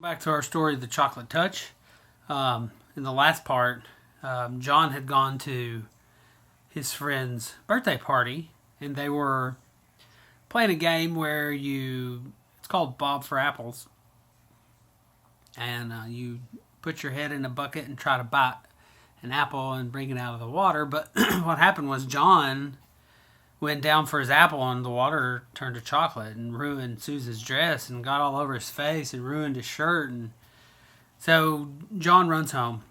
Back to our story, The Chocolate Touch. In the last part, John had gone to his friend's birthday party, and they were playing a game where it's called Bob for Apples, and you put your head in a bucket and try to bite an apple and bring it out of the water. But what happened was John went down for his apple and the water turned to chocolate and ruined Susan's dress and got all over his face and ruined his shirt. And so John runs home.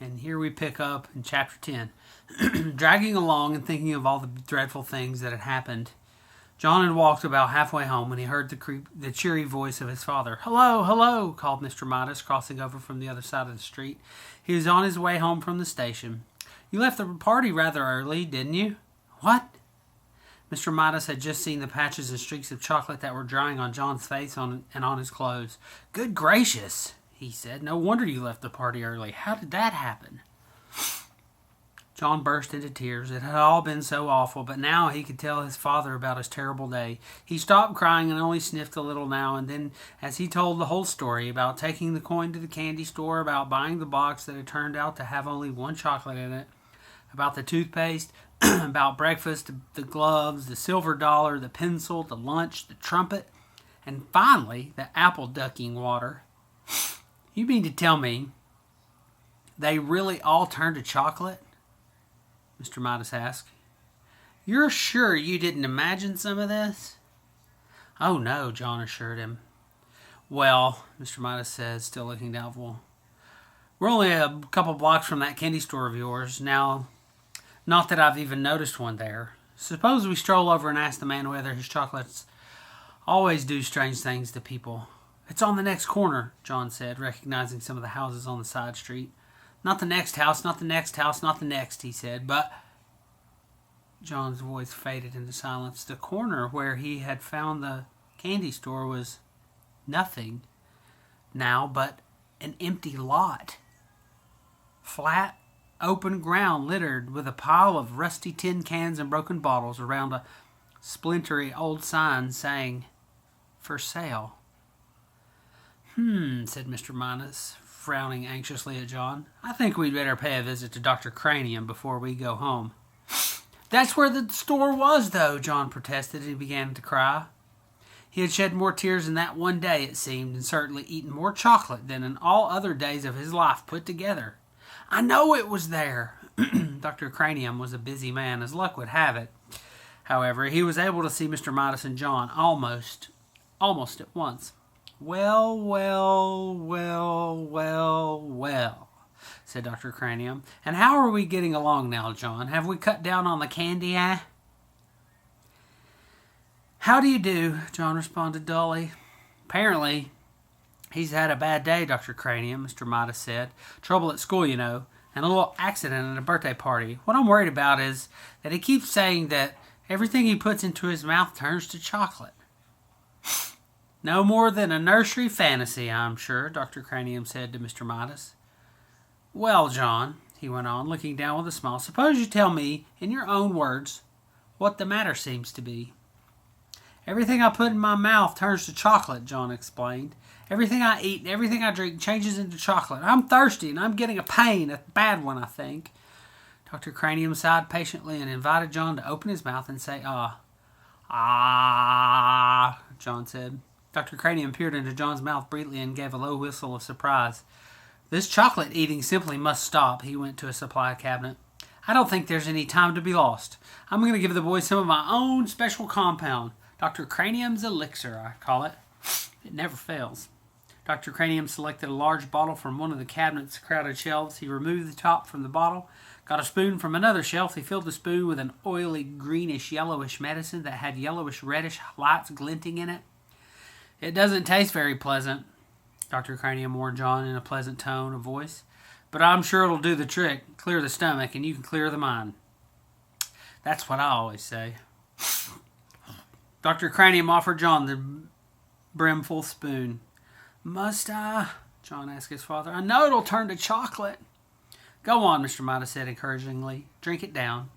And here we pick up in chapter 10. Dragging along and thinking of all the dreadful things that had happened, John had walked about halfway home when he heard the cheery voice of his father. "Hello, hello," called Mr. Midas, crossing over from the other side of the street. He was on his way home from the station. "You left the party rather early, didn't you?" "What?" Mr. Midas had just seen the patches and streaks of chocolate that were drying on John's face and on his clothes. "Good gracious," he said. "No wonder you left the party early. How did that happen?" John burst into tears. It had all been so awful, but now he could tell his father about his terrible day. He stopped crying and only sniffed a little now and then as he told the whole story, about taking the coin to the candy store, about buying the box that had turned out to have only one chocolate in it, about the toothpaste, about breakfast, the gloves, the silver dollar, the pencil, the lunch, the trumpet, and finally the apple ducking water. "You mean to tell me they really all turned to chocolate?" Mr. Midas asked. "You're sure you didn't imagine some of this?" "Oh, no," John assured him. "Well," Mr. Midas said, still looking doubtful, "we're only a couple blocks from that candy store of yours. Now, not that I've even noticed one there. Suppose we stroll over and ask the man whether his chocolates always do strange things to people." "It's on the next corner," John said, recognizing some of the houses on the side street. "Not the next house, not the next house, not the next," he said, "but—" John's voice faded into silence. The corner where he had found the candy store was nothing now but an empty lot. Flat, open ground littered with a pile of rusty tin cans and broken bottles around a splintery old sign saying, "For sale." Said Mr. Midas, frowning anxiously at John. "I think we'd better pay a visit to Dr. Cranium before we go home." "That's where the store was, though," John protested, and he began to cry. He had shed more tears in that one day, it seemed, and certainly eaten more chocolate than in all other days of his life put together. "I know it was there." Dr. Cranium was a busy man, as luck would have it. However, he was able to see Mr. Midas and John almost at once. "Well, well, well, well, well," said Dr. Cranium. "And how are we getting along now, John? Have we cut down on the candy, eh?" "How do you do?" John responded dully. "Apparently, he's had a bad day, Dr. Cranium," Mr. Midas said. "Trouble at school, you know, and a little accident at a birthday party. What I'm worried about is that he keeps saying that everything he puts into his mouth turns to chocolate." "No more than a nursery fantasy, I'm sure," Dr. Cranium said to Mr. Midas. "Well, John," he went on, looking down with a smile, "suppose you tell me, in your own words, what the matter seems to be." "Everything I put in my mouth turns to chocolate," John explained. "Everything I eat and everything I drink changes into chocolate. I'm thirsty and I'm getting a pain, a bad one, I think." Dr. Cranium sighed patiently and invited John to open his mouth and say, "Ah." "Ah," John said. Dr. Cranium peered into John's mouth briefly and gave a low whistle of surprise. "This chocolate eating simply must stop," he went to a supply cabinet. "I don't think there's any time to be lost. I'm going to give the boys some of my own special compound. Dr. Cranium's elixir, I call it. It never fails." Dr. Cranium selected a large bottle from one of the cabinet's crowded shelves. He removed the top from the bottle, got a spoon from another shelf. He filled the spoon with an oily, greenish-yellowish medicine that had yellowish-reddish lights glinting in it. "It doesn't taste very pleasant," Dr. Cranium warned John in a pleasant tone of voice, "but I'm sure it'll do the trick, clear the stomach, and you can clear the mind." "That's what I always say." Dr. Cranium offered John the brimful spoon. "Must I?" John asked his father. "I know it'll turn to chocolate." "Go on," Mr. Midas said encouragingly. "Drink it down."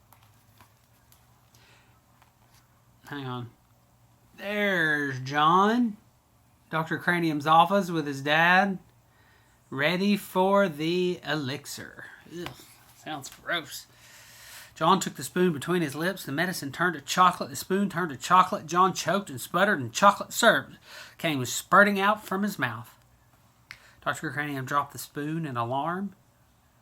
Hang on. "There's John," Dr. Cranium's office with his dad, ready for the elixir. Ugh, sounds gross. John took the spoon between his lips. The medicine turned to chocolate. The spoon turned to chocolate. John choked and sputtered, and chocolate syrup came spurting out from his mouth. Dr. Cranium dropped the spoon in alarm.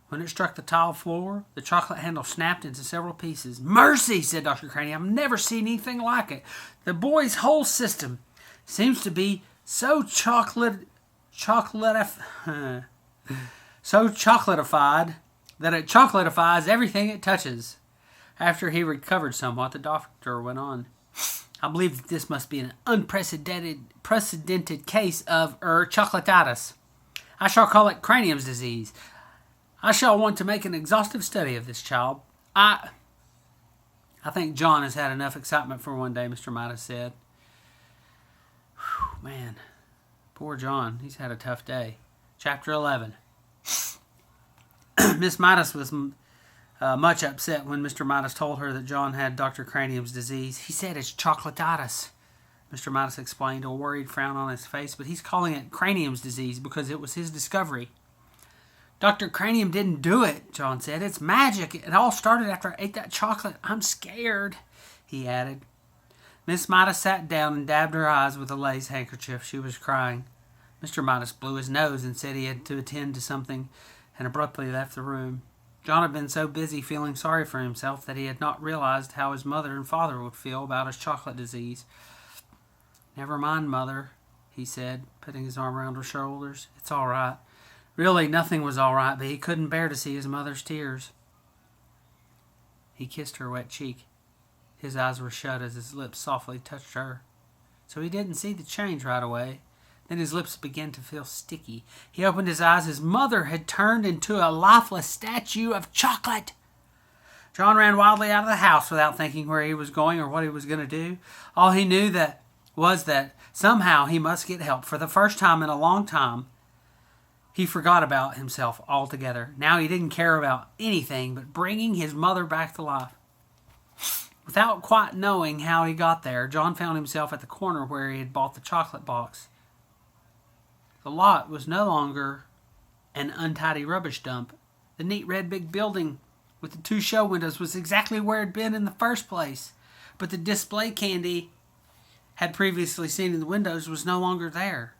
When it struck the tile floor, the chocolate handle snapped into several pieces. "Mercy," said Dr. Cranium. "I've never seen anything like it. The boy's whole system seems to be so chocolatified that it chocolatifies everything it touches." After he recovered somewhat, the doctor went on. "I believe that this must be an unprecedented case of chocolatitis. I shall call it Cranium's disease. I shall want to make an exhaustive study of this child. I think John has had enough excitement for one day," Mr. Midas said. Whew, man, poor John. He's had a tough day. Chapter 11. Miss Midas was much upset when Mr. Midas told her that John had Dr. Cranium's disease. "He said it's chocolatitis," Mr. Midas explained, a worried frown on his face, "but he's calling it Cranium's disease because it was his discovery." "Dr. Cranium didn't do it," John said. "It's magic. It all started after I ate that chocolate. I'm scared," he added. Miss Midas sat down and dabbed her eyes with a lace handkerchief. She was crying. Mr. Midas blew his nose and said he had to attend to something and abruptly left the room. John had been so busy feeling sorry for himself that he had not realized how his mother and father would feel about his chocolate disease. "Never mind, Mother," he said, putting his arm around her shoulders. "It's all right." Really, nothing was all right, but he couldn't bear to see his mother's tears. He kissed her wet cheek. His eyes were shut as his lips softly touched her, so he didn't see the change right away. Then his lips began to feel sticky. He opened his eyes. His mother had turned into a lifeless statue of chocolate. John ran wildly out of the house without thinking where he was going or what he was going to do. All he knew was that somehow he must get help. For the first time in a long time, he forgot about himself altogether. Now he didn't care about anything but bringing his mother back to life. Without quite knowing how he got there, John found himself at the corner where he had bought the chocolate box. The lot was no longer an untidy rubbish dump. The neat red big building with the 2 show windows was exactly where it had been in the first place. But the display candy had previously seen in the windows was no longer there.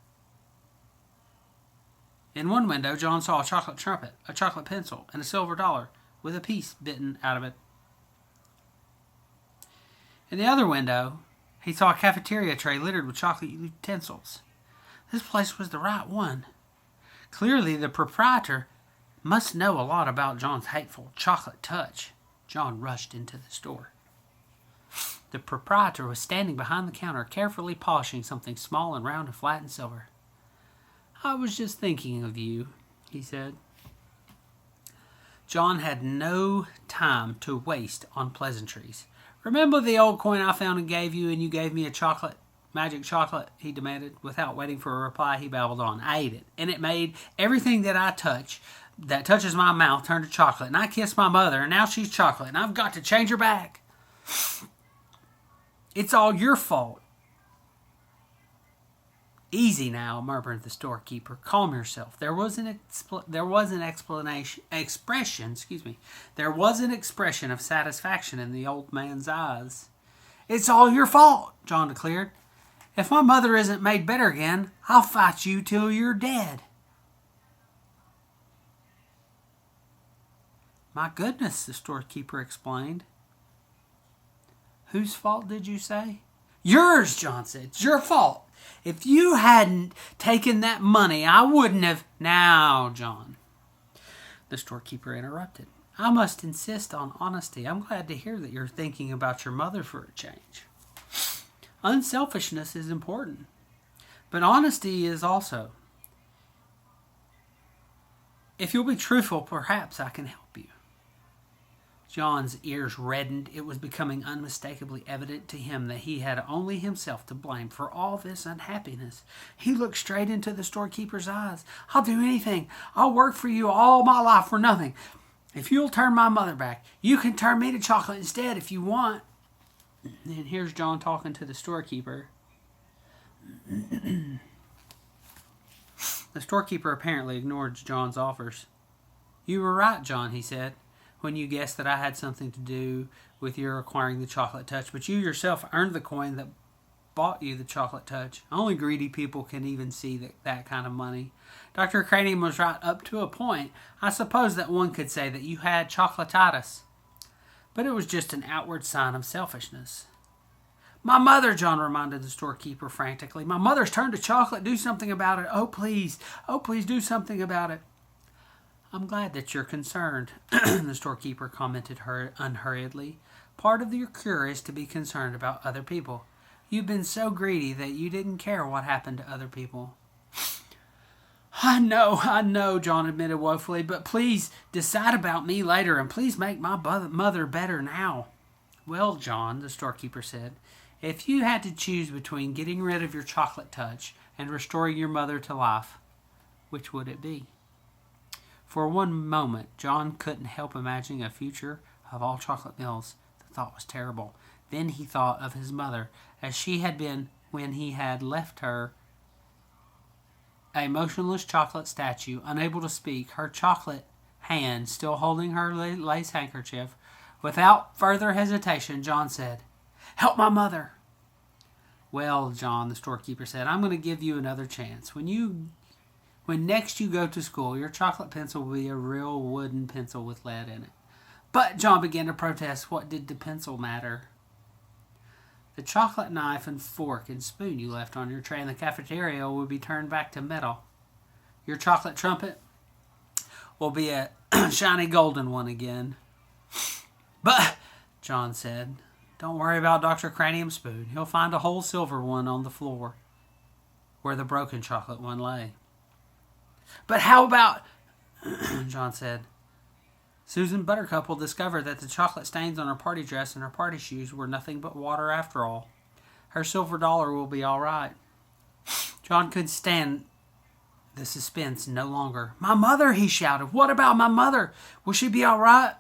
In one window, John saw a chocolate trumpet, a chocolate pencil, and a silver dollar with a piece bitten out of it. In the other window, he saw a cafeteria tray littered with chocolate utensils. This place was the right one. Clearly, the proprietor must know a lot about John's hateful chocolate touch. John rushed into the store. The proprietor was standing behind the counter, carefully polishing something small and round and flat and silver. "I was just thinking of you," he said. John had no time to waste on pleasantries. "Remember the old coin I found and gave you, and you gave me a magic chocolate?" he demanded. Without waiting for a reply, he babbled on. "I ate it, and it made everything that touches my mouth turn to chocolate. And I kissed my mother, and now she's chocolate, and I've got to change her back. It's all your fault." "Easy now," murmured the storekeeper. "Calm yourself. There was an expression of satisfaction in the old man's eyes. "It's all your fault," John declared. "If my mother isn't made better again, I'll fight you till you're dead." "My goodness," the storekeeper explained. "Whose fault did you say?" "Yours," John said. "It's your fault. If you hadn't taken that money, I wouldn't have—" "Now, John," the storekeeper interrupted. "I must insist on honesty. I'm glad to hear that you're thinking about your mother for a change. Unselfishness is important, but honesty is also. If you'll be truthful, perhaps I can help you." John's ears reddened. It was becoming unmistakably evident to him that he had only himself to blame for all this unhappiness. He looked straight into the storekeeper's eyes. "I'll do anything. I'll work for you all my life for nothing. If you'll turn my mother back, you can turn me to chocolate instead if you want." And here's John talking to the storekeeper. The storekeeper apparently ignored John's offers. "You were right, John," he said, "when you guessed that I had something to do with your acquiring the chocolate touch, but you yourself earned the coin that bought you the chocolate touch. Only greedy people can even see that kind of money. Dr. Cranium was right up to a point. I suppose that one could say that you had chocolatitis, but it was just an outward sign of selfishness." "My mother," John reminded the storekeeper frantically. "My mother's turned to chocolate. Do something about it. Oh, please, do something about it." "I'm glad that you're concerned," the storekeeper commented unhurriedly. "Part of your cure is to be concerned about other people. You've been so greedy that you didn't care what happened to other people." I know, John admitted woefully, "but please decide about me later, and please make my mother better now." "Well, John," the storekeeper said, "if you had to choose between getting rid of your chocolate touch and restoring your mother to life, which would it be?" For one moment, John couldn't help imagining a future of all chocolate mills. The thought was terrible. Then he thought of his mother, as she had been when he had left her, a motionless chocolate statue, unable to speak, her chocolate hand still holding her lace handkerchief. Without further hesitation, John said, "Help my mother." "Well, John," the storekeeper said, "I'm going to give you another chance. When next you go to school, your chocolate pencil will be a real wooden pencil with lead in it." "But," John began to protest, "what did the pencil matter?" "The chocolate knife and fork and spoon you left on your tray in the cafeteria will be turned back to metal. Your chocolate trumpet will be a shiny golden one again." "But," John said, "don't worry about Dr. Cranium's spoon. He'll find a whole silver one on the floor where the broken chocolate one lay." "But how about," John said, "Susan Buttercup will discover that the chocolate stains on her party dress and her party shoes were nothing but water after all. Her silver dollar will be all right." John couldn't stand the suspense no longer. "My mother," he shouted. "What about my mother? Will she be all right?"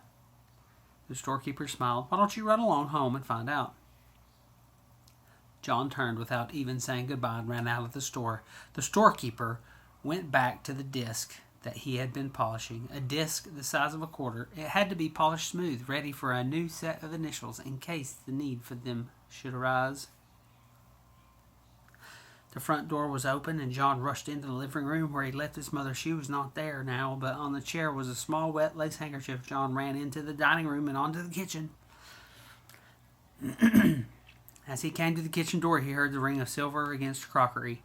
The storekeeper smiled. "Why don't you run along home and find out?" John turned without even saying goodbye and ran out of the store. The storekeeper went back to the disc that he had been polishing, a disc the size of a quarter. It had to be polished smooth, ready for a new set of initials in case the need for them should arise. The front door was open, and John rushed into the living room where he left his mother. She was not there now, but on the chair was a small wet lace handkerchief. John ran into the dining room and onto the kitchen. As he came to the kitchen door, he heard the ring of silver against crockery.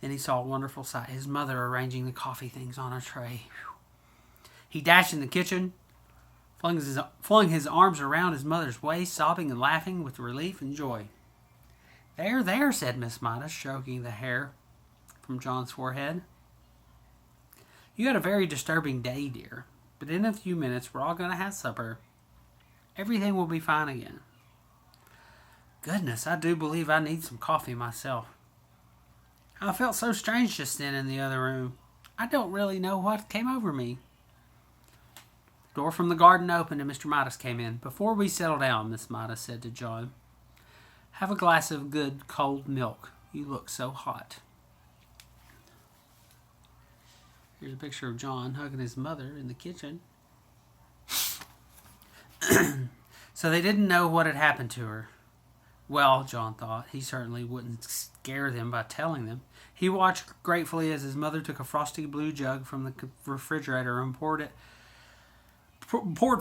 Then he saw a wonderful sight, his mother arranging the coffee things on a tray. He dashed in the kitchen, flung his arms around his mother's waist, sobbing and laughing with relief and joy. There, said Miss Midas, stroking the hair from John's forehead. "You had a very disturbing day, dear, but in a few minutes we're all going to have supper. Everything will be fine again." "Goodness, I do believe I need some coffee myself. I felt so strange just then in the other room. I don't really know what came over me." The door from the garden opened and Mr. Midas came in. "Before we settle down," Miss Midas said to John, "have a glass of good cold milk. You look so hot." Here's a picture of John hugging his mother in the kitchen. So they didn't know what had happened to her. Well, John thought, he certainly wouldn't scare them by telling them. He watched gratefully as his mother took a frosty blue jug from the refrigerator and poured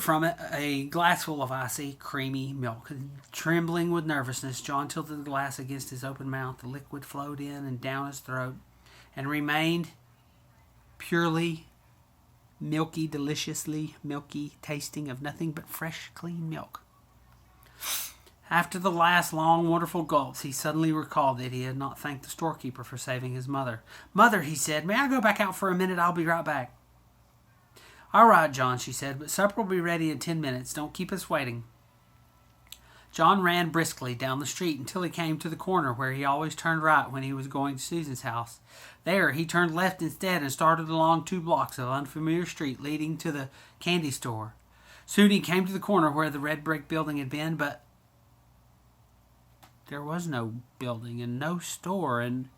from it a glassful of icy, creamy milk. Trembling with nervousness, John tilted the glass against his open mouth. The liquid flowed in and down his throat and remained purely milky, deliciously milky, tasting of nothing but fresh, clean milk. After the last long, wonderful gulps, he suddenly recalled that he had not thanked the storekeeper for saving his mother. "Mother," he said, "may I go back out for a minute? I'll be right back." "All right, John," she said, "but supper will be ready in 10 minutes. Don't keep us waiting." John ran briskly down the street until he came to the corner where he always turned right when he was going to Susan's house. There, he turned left instead and started along 2 blocks of unfamiliar street leading to the candy store. Soon he came to the corner where the red brick building had been, but there was no building and no store and,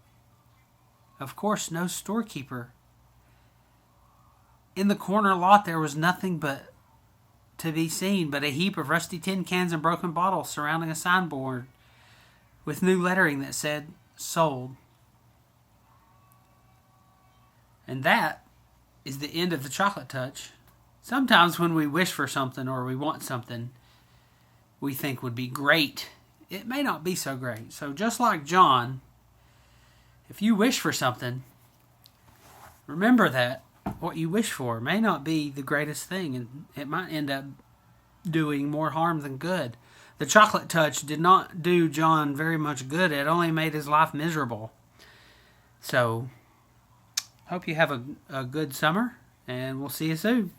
of course, no storekeeper. In the corner lot there was nothing but to be seen but a heap of rusty tin cans and broken bottles surrounding a signboard with new lettering that said, "Sold." And that is the end of the Chocolate Touch. Sometimes when we wish for something or we want something we think would be great, it may not be so great. So just like John, if you wish for something, remember that what you wish for may not be the greatest thing, and it might end up doing more harm than good. The Chocolate Touch did not do John very much good. It only made his life miserable. So, hope you have a good summer, and we'll see you soon.